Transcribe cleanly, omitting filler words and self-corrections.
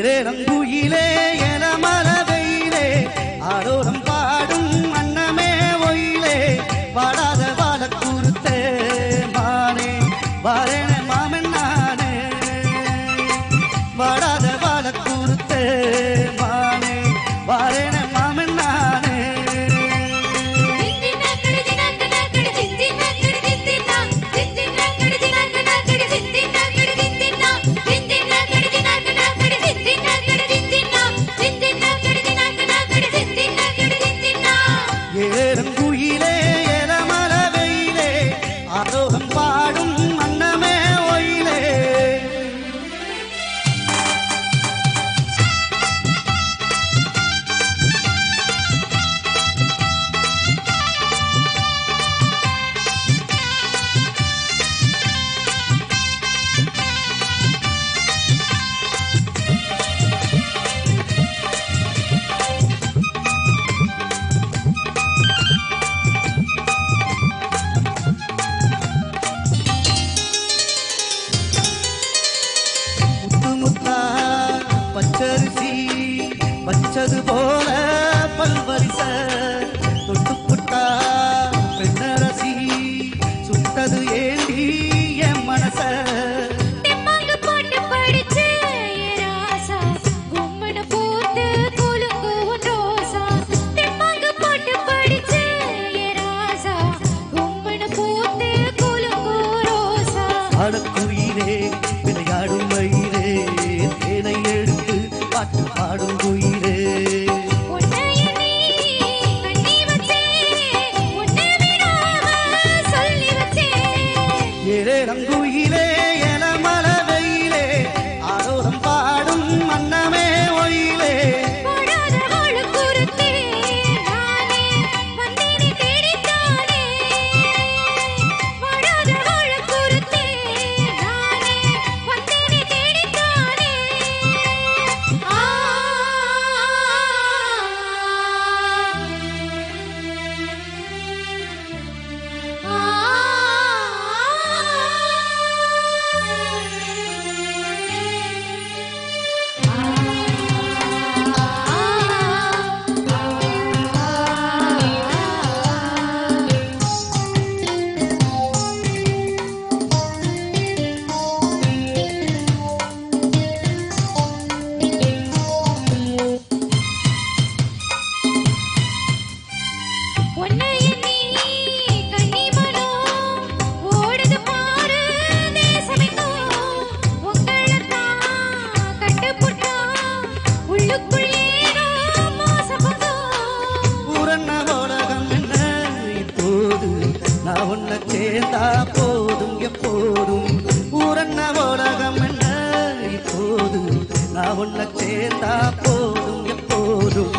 ஏழங்குயிலே எலமல வெயிலே ஆரோரம் பாடும் அன்னமே ஒயிலே வாடாத வாழ கூறுத்தே மானே வாரேன மாமன் நானே வாடாத வாழ கூறுத்தே மானே வாரேன மாமன் நானே ஏழங்குயிலே எலமல வெயிலே ஆரோகம் பாடும் அன்னமே ஒயிலே பச்சரிசி பச்சது போல பல்வரிச தொட்டு புட்டா பெண்ணரசி சுட்டது ஏந்தி என் மனச அடக்குயிலே விளையாடும் மயிலே தேனை எடுத்து பாட்டு பாடும் குயிலே ஏழங்குயிலே எலமல வெயிலே ஆரோரம் பாடும் அன்னமே ஒயிலே நான் உன்னை சேர்ந்தா போதும் எப்போதும் ஊரன்ன உலகம் என்ன இப்போது நான் உன்னை சேர்ந்தா போதும் எப்போதும்